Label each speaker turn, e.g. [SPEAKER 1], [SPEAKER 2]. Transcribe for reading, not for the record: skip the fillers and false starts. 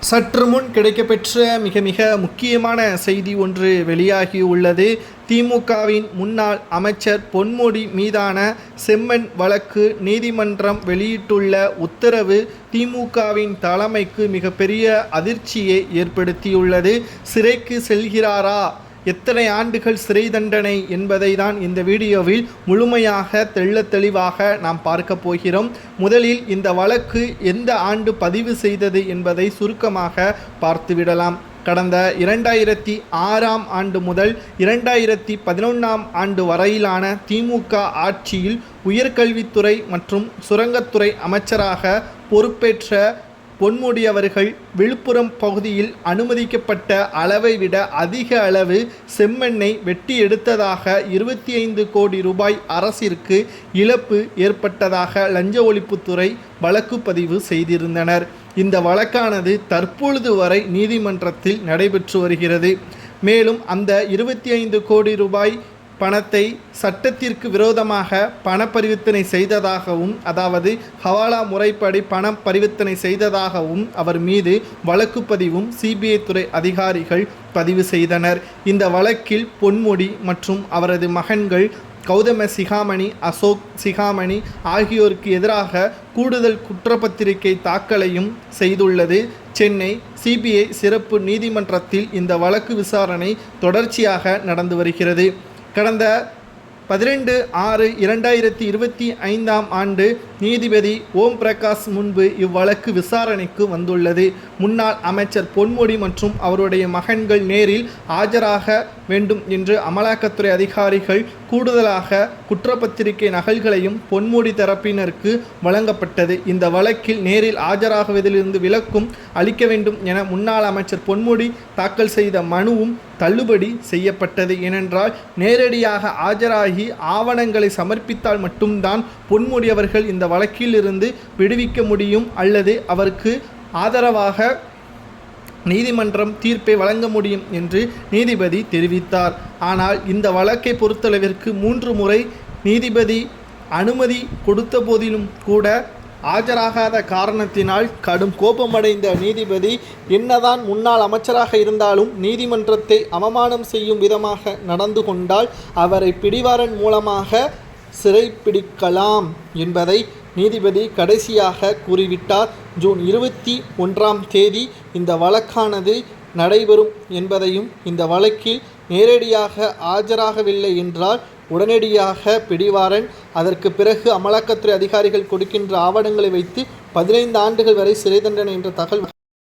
[SPEAKER 1] சற்று முன் கிடைக்கப்பெற்ற மிக மிக முக்கியமான செய்தி ஒன்று வெளியாகியுள்ளது. திமுகவின் முன்னாள் அமைச்சர் பொன்முடி மீதான செம்மண் வழக்கு நீதிமன்றம் வெளியிட்டுள்ள உத்தரவு திமுகவின் தலைமைக்கு மிகப்பெரிய அதிர்ச்சியை ஏற்படுத்தியுள்ளது. சிறைக்கு செல்கிறாரா, எத்தனை ஆண்டுகள் சிறை தண்டனை என்பதை தான் இந்த வீடியோவில் முழுமையாக தெளிவாக நாம் பார்க்க போகிறோம். முதலில் இந்த வழக்கு எந்த ஆண்டு பதிவு செய்தது என்பதை சுருக்கமாக பார்த்துவிடலாம். கடந்த 2006ஆம் ஆண்டு முதல் 2011ஆம் ஆண்டு வரையிலான திமுக ஆட்சியில் உயர்கல்வித்துறை மற்றும் சுரங்கத்துறை அமைச்சராக பொறுப்பேற்ற பொன்முடி அவர்கள் விழுப்புரம் பகுதியில் அனுமதிக்கப்பட்ட அளவை விட அதிக அளவு செம்மண்ணை வெட்டி எடுத்ததாக 25 கோடி ரூபாய் அரசிற்கு இழப்பு ஏற்பட்டதாக லஞ்ச ஒழிப்புத்துறை வழக்கு பதிவு செய்திருந்தனர். இந்த வழக்கானது தற்பொழுது வரை நீதிமன்றத்தில் நடைபெற்று வருகிறது. மேலும் அந்த 25 கோடி ரூபாய் பணத்தை சட்டத்திற்கு விரோதமாக பண பரிவர்த்தனை செய்ததாகவும், அதாவது ஹவாலா முறைப்படி பண பரிவர்த்தனை செய்ததாகவும் அவர் மீது வழக்கு பதிவும் சிபிஐ துறை அதிகாரிகள் பதிவு செய்தனர். இந்த வழக்கில் பொன்முடி மற்றும் அவரது மகன்கள் கௌதம சிகாமணி, அசோக் சிகாமணி ஆகியோருக்கு எதிராக கூடுதல் குற்றப்பத்திரிகை தாக்கலையும் செய்துள்ளது. சென்னை சிபிஐ சிறப்பு நீதிமன்றத்தில் இந்த வழக்கு விசாரணை தொடர்ச்சியாக நடந்து வருகிறது. கடந்த 12/6/2025ஆம் ஆண்டு நீதிபதி ஓம் பிரகாஷ் முன்பு இவ்வழக்கு விசாரணைக்கு வந்துள்ளது. முன்னாள் அமைச்சர் பொன்முடி மற்றும் அவருடைய மகன்கள் நேரில் ஆஜராக வேண்டும் என்று அமலாக்கத்துறை அதிகாரிகள் கூடுதலாக குற்றப்பத்திரிகை நகல்களையும் பொன்முடி தரப்பினருக்கு வழங்கப்பட்டது. இந்த வழக்கில் நேரில் ஆஜராகுவதிலிருந்து விலக்கும் அளிக்க வேண்டும் என முன்னாள் அமைச்சர் பொன்முடி தாக்கல் செய்த மனுவும் தள்ளுபடி செய்யப்பட்டது. ஏனென்றால் நேரடியாக ஆஜராகி ஆவணங்களை சமர்ப்பித்தால் மட்டும்தான் பொன்முடி அவர்கள் இந்த வழக்கில் இருந்து விடுவிக்க முடியும் அல்லது அவருக்கு ஆதரவாக நீதிமன்றம் தீர்ப்பை வழங்க முடியும் என்று நீதிபதி தெரிவித்தார். ஆனால் இந்த வழக்கை பொறுத்தளவிற்கு 3 முறை நீதிபதி அனுமதி கொடுத்த போதிலும் கூட ஆஜராகாத காரணத்தினால் கடும் கோபமடைந்த நீதிபதி என்னதான் முன்னாள் அமைச்சராக இருந்தாலும் நீதிமன்றத்தை அவமானம் செய்யும் விதமாக நடந்து கொண்டால் அவரை பிடிவாரன் மூலமாக சிறைப்பிடிக்கலாம் என்பதை நீதிபதி கடைசியாக கூறிவிட்டார். ஜூன் 21ஆம் தேதி இந்த வழக்கானது நடைபெறும் என்பதையும், இந்த வழக்கில் நேரடியாக ஆஜராகவில்லை என்றால் உடனடியாக பிடிவாரன், அதற்கு பிறகு அமலாக்கத்துறை அதிகாரிகள் கொடுக்கின்ற ஆவணங்களை வைத்து 15 ஆண்டுகள் வரை சிறை தண்டனை என்ற தகவல்